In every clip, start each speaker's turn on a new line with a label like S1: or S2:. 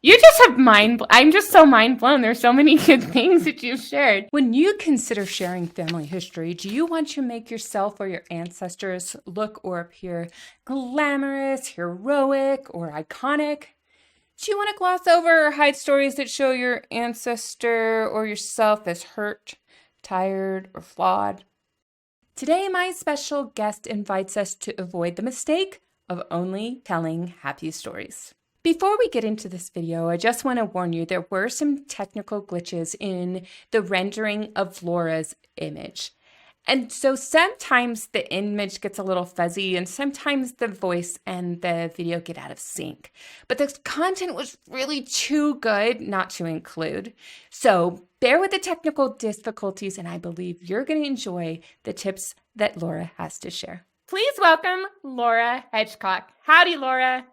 S1: You just have I'm just so mind blown. There's so many good things that you've shared.
S2: When you consider sharing family history, do you want to make yourself or your ancestors look or appear glamorous, heroic, or iconic? Do you want to gloss over or hide stories that show your ancestor or yourself as hurt, tired, or flawed? Today, my special guest invites us to avoid the mistake of only telling happy stories. Before we get into this video, I just want to warn you there were some technical glitches in the rendering of Laura's image. And so sometimes the image gets a little fuzzy and sometimes the voice and the video get out of sync. But the content was really too good not to include. So bear with the technical difficulties, and I believe you're going to enjoy the tips that Laura has to share.
S1: Please welcome Laura Hedgecock. Howdy, Laura.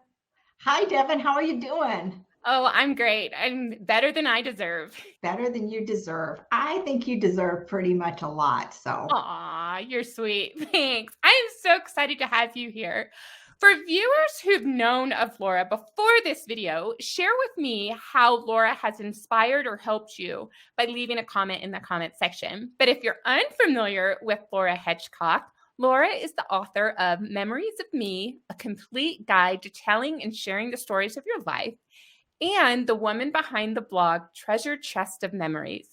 S3: Hi, Devin. How are you doing?
S1: Oh, I'm great. I'm better than I deserve.
S3: Better than you deserve. I think you deserve pretty much a lot. So,
S1: Aw, you're sweet. Thanks. I am so excited to have you here. For viewers who've known of Laura before this video, share with me how Laura has inspired or helped you by leaving a comment in the comment section. But if you're unfamiliar with Laura Hedgecock, Laura is the author of Memories of Me, a complete guide to telling and sharing the stories of your life, and the woman behind the blog Treasure Chest of Memories.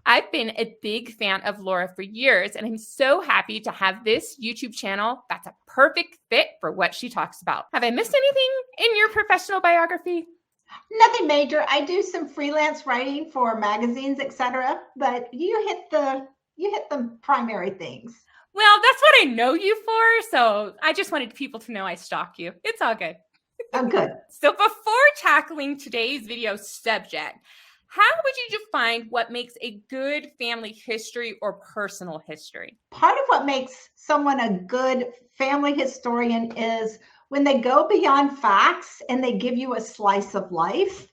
S1: I've been a big fan of Laura for years, and I'm so happy to have this YouTube channel that's a perfect fit for what she talks about. Have I missed anything in your professional biography?
S3: nothing major. I do some freelance writing for magazines, etc. But you hit the primary things.
S1: Well, that's what I know you for, so I just wanted people to know I stalk you. It's all good.
S3: I'm good.
S1: So before tackling today's video subject, how would you define what makes a good family history or personal history?
S3: Part of what makes someone a good family historian is when they go beyond facts and they give you a slice of life,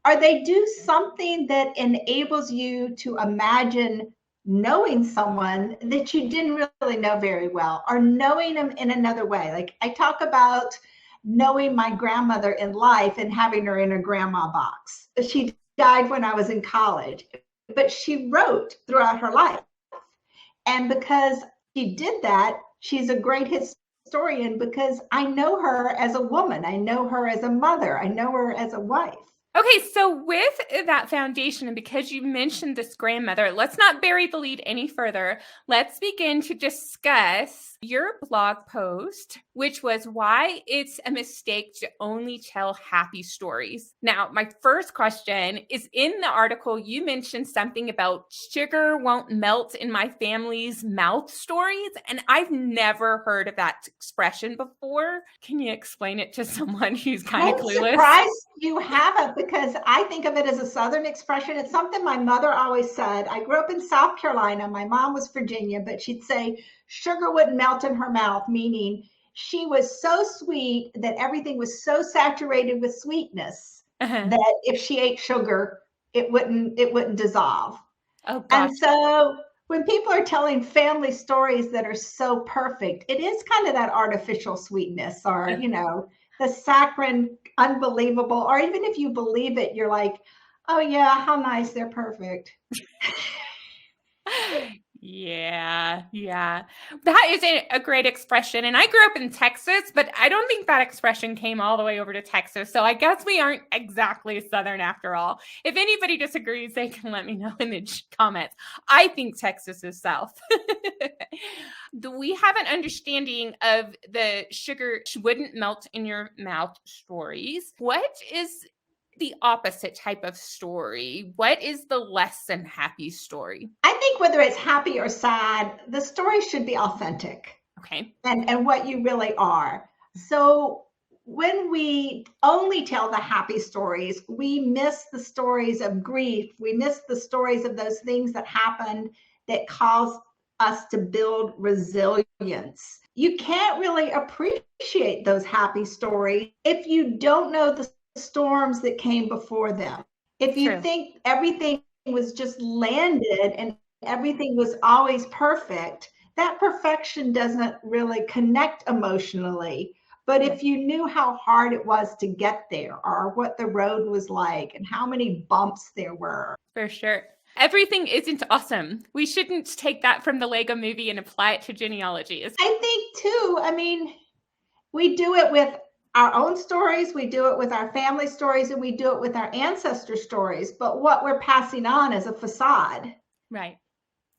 S3: or they do something that enables you to imagine knowing someone that you didn't really know very well, or knowing them in another way. Like I talk about knowing my grandmother in life and having her in a grandma box. She died when I was in college, but she wrote throughout her life. And because she did that, she's a great historian because I know her as a woman. I know her as a mother. I know her as a wife.
S1: Okay, so with that foundation, and because you mentioned this grandmother, let's not bury the lead any further. Let's begin to discuss your blog post, which was why it's a mistake to only tell happy stories. Now, my first question is, in the article, you mentioned something about sugar won't melt in my family's mouth stories, and I've never heard of that expression before. Can you explain it to someone who's kind of clueless?
S3: I'm surprised you haven't, because I think of it as a Southern expression. It's something my mother always said. I grew up in South Carolina. My mom was Virginia, but she'd say sugar wouldn't melt in her mouth, meaning she was so sweet that everything was so saturated with sweetness that if she ate sugar, it wouldn't dissolve.
S1: Oh, gosh.
S3: And so when people are telling family stories that are so perfect, it is kind of that artificial sweetness, or, the saccharine, unbelievable, or even if you believe it, you're like, oh yeah, how nice, they're perfect.
S1: Yeah. That is a great expression. And I grew up in Texas, but I don't think that expression came all the way over to Texas. So I guess we aren't exactly Southern after all. If anybody disagrees, they can let me know in the comments. I think Texas is South. We have an understanding of the sugar wouldn't melt in your mouth stories. What is the opposite type of story? What is the less than happy story?
S3: I think whether it's happy or sad, the story should be authentic.
S1: Okay.
S3: And what you really are. So when we only tell the happy stories, we miss the stories of grief. We miss the stories of those things that happened that caused us to build resilience. You can't really appreciate those happy stories if you don't know the storms that came before them. If you think everything was just landed and everything was always perfect, that perfection doesn't really connect emotionally. But if you knew how hard it was to get there, or what the road was like and how many bumps there were.
S1: For sure. Everything isn't awesome. We shouldn't take that from the Lego movie and apply it to genealogies.
S3: I think too, I mean, we do it with our own stories, we do it with our family stories, and we do it with our ancestor stories. But what we're passing on is a facade.
S1: Right.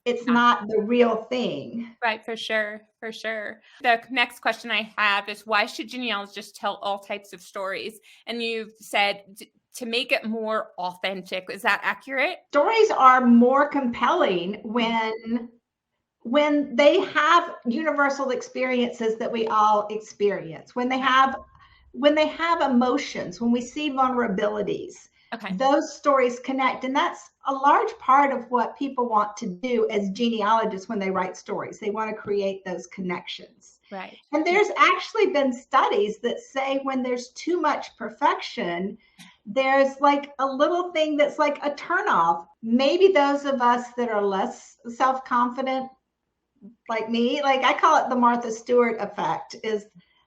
S3: It's not the real thing.
S1: Right, for sure, for sure. The next question I have is, why should genealogists tell all types of stories? And you've said to make it more authentic. Is that accurate?
S3: Stories are more compelling when they have universal experiences that we all experience, when they have emotions, when we see vulnerabilities.
S1: Okay.
S3: Those stories connect. And that's a large part of what people want to do as genealogists when they write stories. They want to create those connections.
S1: Right.
S3: And there's actually been studies that say when there's too much perfection, there's like a little thing that's like a turnoff. Maybe those of us that are less self-confident, like me, like I call it the Martha Stewart effect, is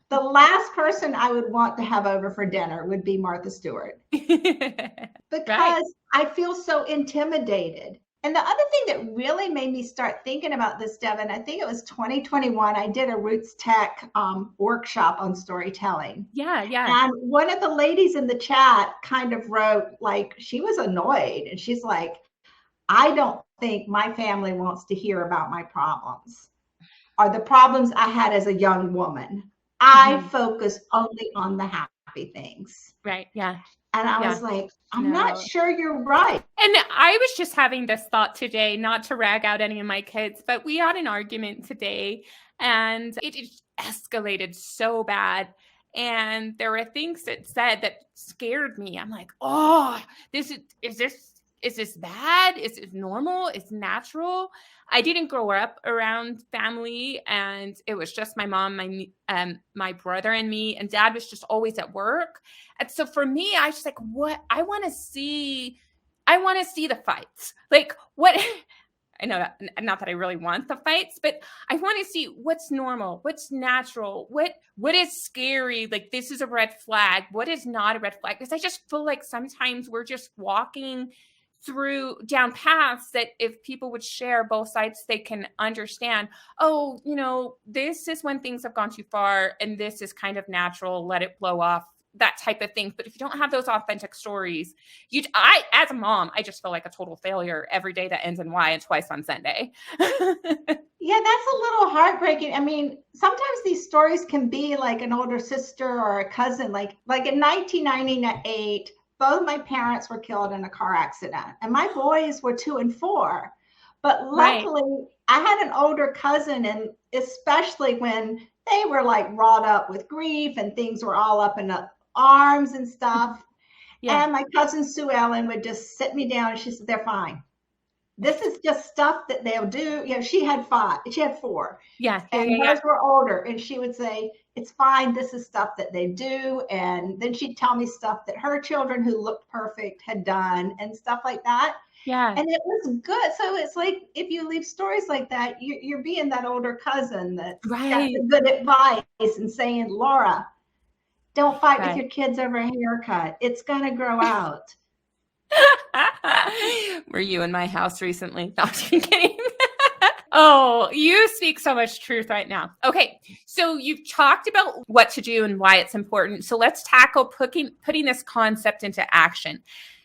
S3: the last person I would want to have over for dinner would be Martha Stewart. Because I feel so intimidated. And the other thing that really made me start thinking about this, Devin, I think it was 2021, I did a Roots Tech workshop on storytelling.
S1: Yeah.
S3: And one of the ladies in the chat kind of wrote, like, she was annoyed. And she's like, I don't think my family wants to hear about my problems or the problems I had as a young woman. I focus only on the happy things.
S1: Right. Yeah.
S3: And I was like, I'm not sure you're right.
S1: And I was just having this thought today, not to rag out any of my kids, but we had an argument today and it escalated so bad. And there were things that said that scared me. I'm like, oh, is this bad? Is it normal? Is natural? I didn't grow up around family, and it was just my mom, my brother, and me. And Dad was just always at work. And so for me, I was just like, what? I want to see the fights. Like what? I know that, not that I really want the fights, but I want to see what's normal, what's natural, what is scary. Like this is a red flag. What is not a red flag? Because I just feel like sometimes we're just walking down paths that if people would share both sides, they can understand, oh, this is when things have gone too far and this is kind of natural, let it blow off, that type of thing. But if you don't have those authentic stories, as a mom, I just feel like a total failure every day that ends in Y and twice on Sunday.
S3: Yeah, that's a little heartbreaking. I mean, sometimes these stories can be like an older sister or a cousin, like in 1998, both my parents were killed in a car accident and my boys were 2 and 4. But luckily I had an older cousin, and especially when they were like wrought up with grief and things were all up in the arms and stuff. Yeah. And my cousin Sue Ellen would just sit me down and she said, they're fine. This is just stuff that they'll do. She had 4.
S1: Yeah.
S3: And hers were older. And she would say, it's fine. This is stuff that they do. And then she'd tell me stuff that her children who looked perfect had done and stuff like that.
S1: Yeah.
S3: And it was good. So it's like, if you leave stories like that, you're being that older cousin that's got the good advice and saying, Laura, don't fight with your kids over a haircut. It's going to grow out.
S1: Were you in my house recently? No, I'm kidding. Oh, you speak so much truth right now. Okay, so you've talked about what to do and why it's important. So let's tackle putting this concept into action.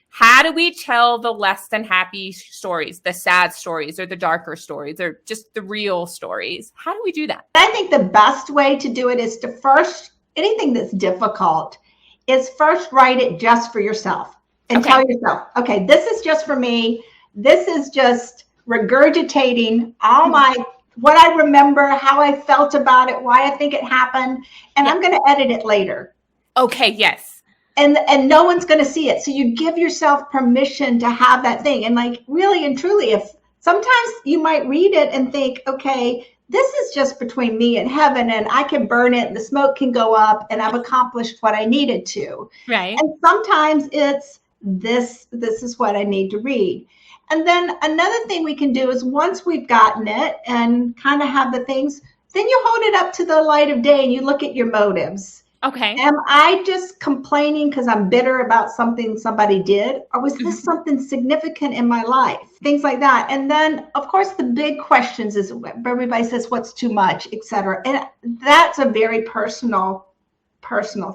S1: How do we tell the less than happy stories, the sad stories, or the darker stories, or just the real stories? How do we do that?
S3: I think the best way to do it is to first, anything that's difficult, is first write it just for yourself. And tell yourself, okay, this is just for me. This is just regurgitating what I remember, how I felt about it, why I think it happened, and I'm going to edit it later.
S1: Okay, yes.
S3: And no one's going to see it. So you give yourself permission to have that thing. And like really and truly, if sometimes you might read it and think, okay, this is just between me and heaven, and I can burn it and the smoke can go up and I've accomplished what I needed to.
S1: Right.
S3: And sometimes it's this is what I need to read. And then another thing we can do is once we've gotten it and kind of have the things, then you hold it up to the light of day and you look at your motives.
S1: Okay.
S3: Am I just complaining because I'm bitter about something somebody did? Or was this something significant in my life? Things like that. And then, of course, the big questions is everybody says, what's too much, et cetera. And that's a very personal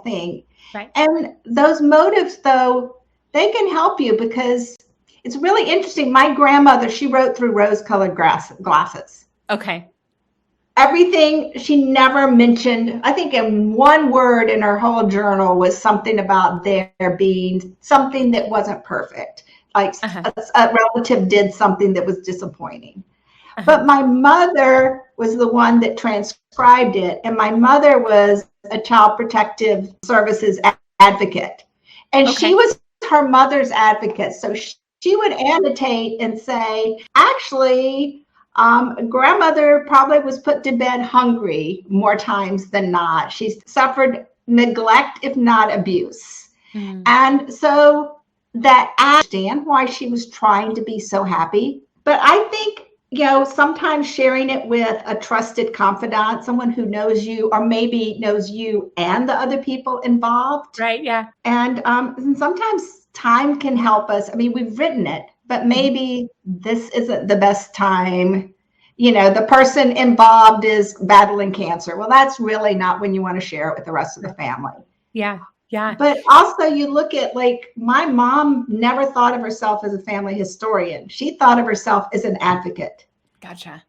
S3: thing.
S1: Right.
S3: And those motives, though, they can help you because it's really interesting. My grandmother, she wrote through rose-colored glasses.
S1: Okay.
S3: Everything, she never mentioned, I think in one word in her whole journal was something about there being something that wasn't perfect. Like a relative did something that was disappointing. But my mother was the one that transcribed it. And my mother was a child protective services advocate. And she was her mother's advocate. So she would annotate and say, actually, grandmother probably was put to bed hungry more times than not. She suffered neglect, if not abuse. And so that I understand why she was trying to be so happy. But I think, sometimes sharing it with a trusted confidant, someone who knows you or maybe knows you and the other people involved.
S1: Right. Yeah.
S3: And sometimes time can help us. I mean, we've written it, but maybe this isn't the best time. The person involved is battling cancer. Well, that's really not when you want to share it with the rest of the family.
S1: Yeah. Yeah.
S3: But also you look at, like, my mom never thought of herself as a family historian. She thought of herself as an advocate.
S1: Gotcha.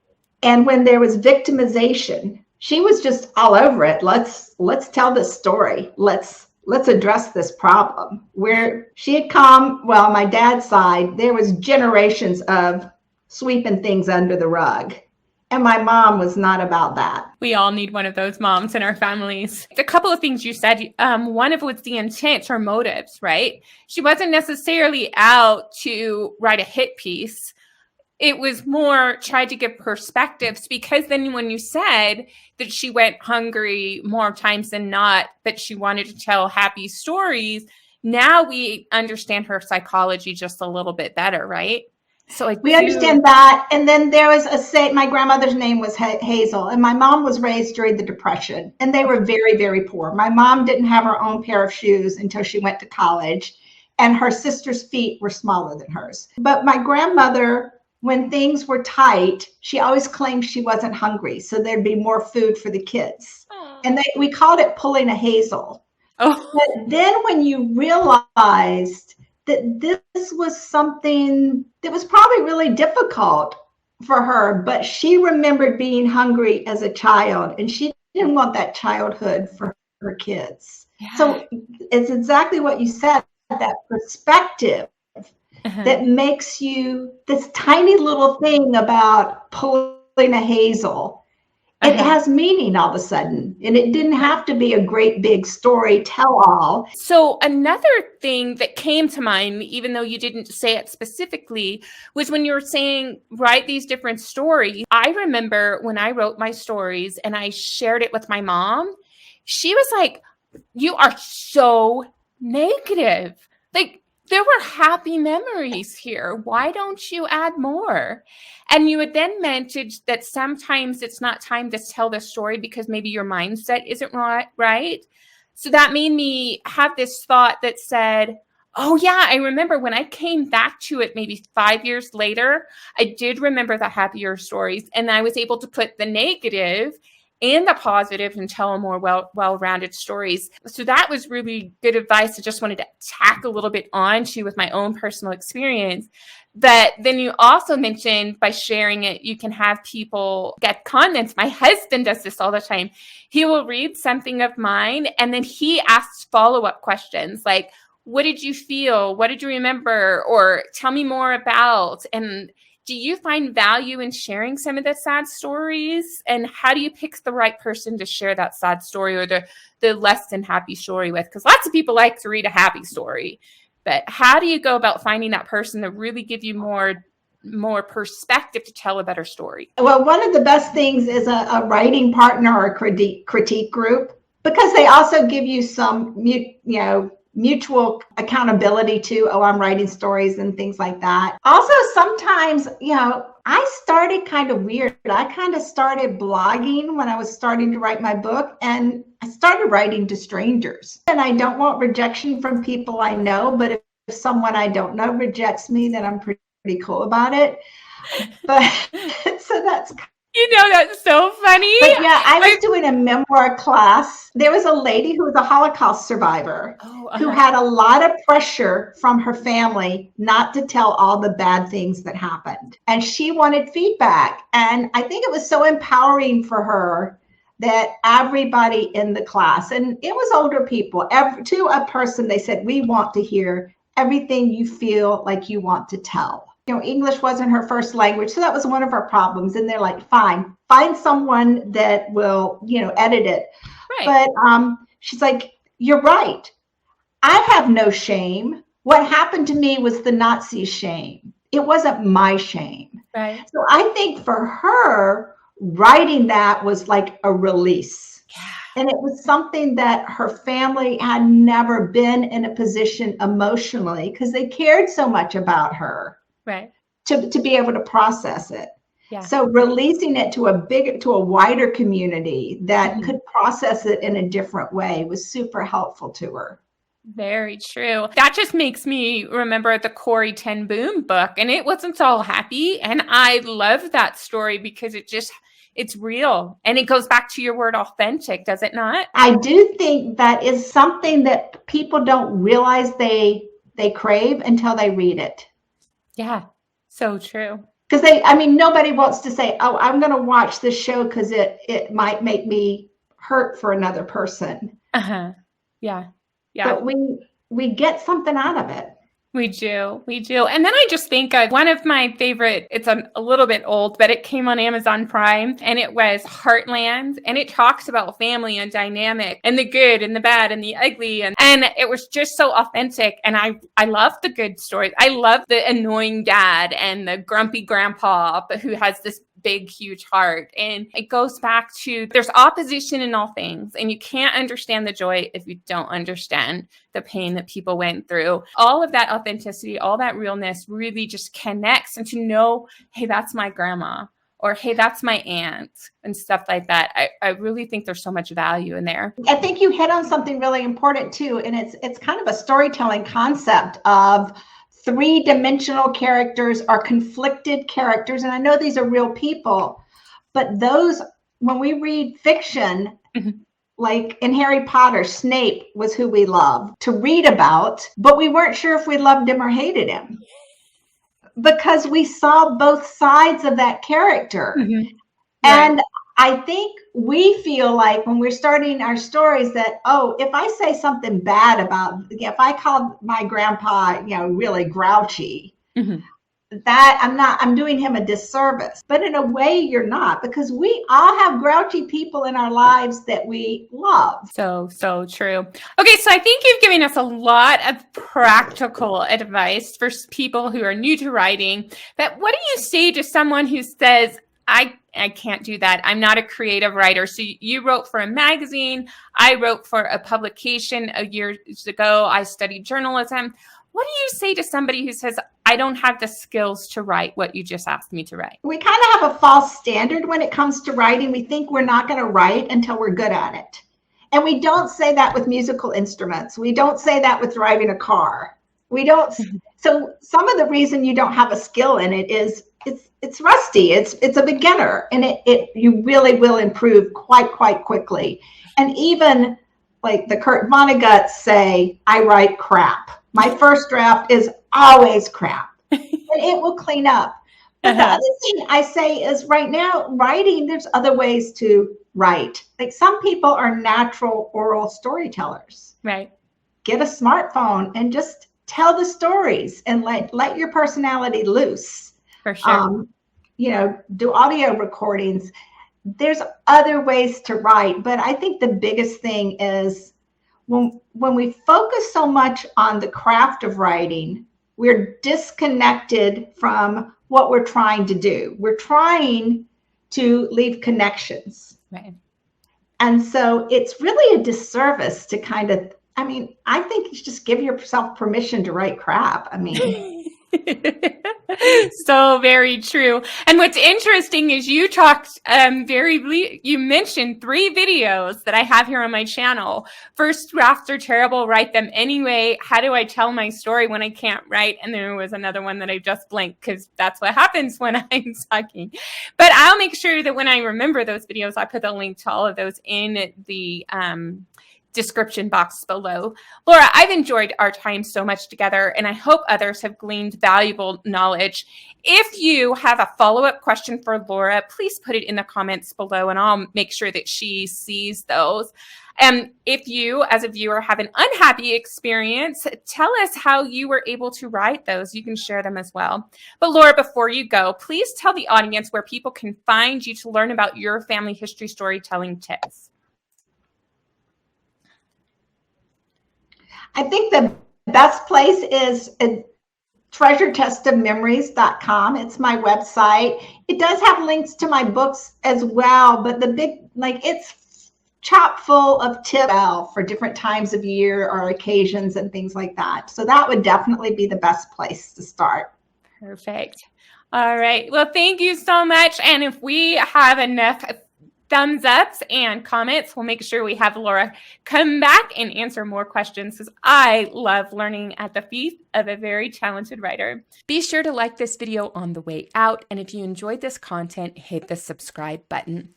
S3: And when there was victimization, she was just all over it. Let's tell this story. Let's address this problem. Where she had come, well, my dad's side, there was generations of sweeping things under the rug. And my mom was not about that.
S1: We all need one of those moms in our families. A couple of things you said. One of it was the intent or motives, right? She wasn't necessarily out to write a hit piece. It was more tried to give perspectives, because then when you said that she went hungry more times than not, but she wanted to tell happy stories, now we understand her psychology just a little bit better, right? So we
S3: understand that. And then there was my grandmother's name was Hazel, and my mom was raised during the Depression, and they were very, very poor. My mom didn't have her own pair of shoes until she went to college, and her sister's feet were smaller than hers. But my grandmother, when things were tight, she always claimed she wasn't hungry, so there'd be more food for the kids. And we called it pulling a Hazel. But then when you realized that this was something that was probably really difficult for her, but she remembered being hungry as a child, and she didn't want that childhood for her kids. Yeah. So it's exactly what you said, that perspective that makes you this tiny little thing about pulling a Hazel. It has meaning all of a sudden, and it didn't have to be a great big story tell-all.
S1: So another thing that came to mind, even though you didn't say it specifically, was when you were saying write these different stories. I remember when I wrote my stories and I shared it with my mom, she was like, "You are so negative. Like, there were happy memories here. Why don't you add more?" And you had then mentioned that sometimes it's not time to tell the story because maybe your mindset isn't right. So that made me have this thought that said, oh yeah, I remember when I came back to it maybe 5 years later, I did remember the happier stories, and I was able to put the negative and the positive and tell more well-rounded stories. So that was really good advice. I just wanted to tack a little bit onto with my own personal experience. But then you also mentioned by sharing it, you can have people get comments. My husband does this all the time. He will read something of mine, and then he asks follow-up questions like, what did you feel? What did you remember? Or tell me more about. And do you find value in sharing some of the sad stories? And how do you pick the right person to share that sad story or the less than happy story with? Because lots of people like to read a happy story. But how do you go about finding that person to really give you more perspective to tell a better story?
S3: Well, one of the best things is a writing partner or critique group, because they also give you some, mutual accountability to, I'm writing stories and things like that. Also, sometimes, I started kind of weird. I kind of started blogging when I was starting to write my book, and I started writing to strangers. And I don't want rejection from people I know, but if someone I don't know rejects me, then I'm pretty cool about it. But so that's
S1: That's so funny.
S3: But yeah, I was doing a memoir class. There was a lady who was a Holocaust survivor who had a lot of pressure from her family not to tell all the bad things that happened. And she wanted feedback. And I think it was so empowering for her that everybody in the class, and it was older people, to a person, they said, we want to hear everything you feel like you want to tell. English wasn't her first language, so that was one of our problems. And they're like, fine, find someone that will, edit it. Right. But she's like, you're right. I have no shame. What happened to me was the Nazi shame. It wasn't my shame. Right. So I think for her, writing that was like a release. Yeah. And it was something that her family had never been in a position emotionally, because they cared so much about her. Right. To be able to process it. Yeah. So releasing it to a wider community that could process it in a different way was super helpful to her.
S1: Very true. That just makes me remember the Corrie ten Boom book, and it wasn't all happy. And I love that story because it's real. And it goes back to your word authentic, does it not?
S3: I do think that is something that people don't realize they crave until they read it.
S1: Yeah, so true.
S3: Because nobody wants to say, oh, I'm going to watch this show because it might make me hurt for another person.
S1: Uh-huh. Yeah.
S3: Yeah. But we get something out of it.
S1: We do. And then I just think of one of my favorite, it's a little bit old, but it came on Amazon Prime, and it was Heartland, and it talks about family and dynamic and the good and the bad and the ugly. And it was just so authentic. And I love the good stories. I love the annoying dad and the grumpy grandpa who has this big, huge heart. And it goes back to there's opposition in all things, and you can't understand the joy if you don't understand the pain that people went through. All of that authenticity, all that realness really just connects, and to know, hey, that's my grandma, or hey, that's my aunt, and stuff like that. I really think there's so much value in there.
S3: I think you hit on something really important too, and it's kind of a storytelling concept of three-dimensional characters are conflicted characters. And I know these are real people, but those, when we read fiction, like in Harry Potter, Snape was who we loved to read about, but we weren't sure if we loved him or hated him because we saw both sides of that character. And I think we feel like when we're starting our stories that, oh, if I say something bad about, if I call my grandpa, really grouchy, that I'm doing him a disservice. But in a way, you're not, because we all have grouchy people in our lives that we love.
S1: So true. Okay, so I think you've given us a lot of practical advice for people who are new to writing. But what do you say to someone who says, I can't do that. I'm not a creative writer. So you wrote for a magazine. I wrote for a publication years ago. I studied journalism. What do you say to somebody who says, I don't have the skills to write what you just asked me to write?
S3: We kind of have a false standard when it comes to writing. We think we're not going to write until we're good at it. And we don't say that with musical instruments. We don't say that with driving a car. We don't. So some of the reason you don't have a skill in it is it's rusty. It's a beginner, and you really will improve quite quickly. And even like the Kurt Vonnegut's say, I write crap. My first draft is always crap, and it will clean up. But the other thing I say is right now, writing, there's other ways to write. Like some people are natural oral storytellers.
S1: Right.
S3: Get a smartphone and just tell the stories and let your personality loose.
S1: For sure.
S3: Do audio recordings. There's other ways to write, but I think the biggest thing is when we focus so much on the craft of writing, we're disconnected from what we're trying to do. We're trying to leave connections.
S1: Right.
S3: And so it's really a disservice to I think you should just give yourself permission to write crap.
S1: So very true. And what's interesting is you talked you mentioned 3 videos that I have here on my channel. First drafts are terrible, write them anyway. How do I tell my story when I can't write? And there was another one that I just blanked because that's what happens when I'm talking. But I'll make sure that when I remember those videos, I put the link to all of those in the description box below. Laura, I've enjoyed our time so much together, and I hope others have gleaned valuable knowledge. If you have a follow-up question for Laura, please put it in the comments below, and I'll make sure that she sees those. And if you, as a viewer, have an unhappy experience, tell us how you were able to write those. You can share them as well. But Laura, before you go, please tell the audience where people can find you to learn about your family history storytelling tips.
S3: I think the best place is treasuretestofmemories.com. It's my website. It does have links to my books as well, but it's chock full of tips for different times of year or occasions and things like that. So that would definitely be the best place to start.
S1: Perfect. All right. Well, thank you so much. And if we have enough thumbs ups and comments, we'll make sure we have Laura come back and answer more questions, because I love learning at the feet of a very talented writer.
S2: Be sure to like this video on the way out, and if you enjoyed this content, hit the subscribe button.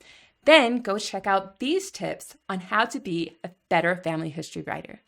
S2: Then go check out these tips on how to be a better family history writer.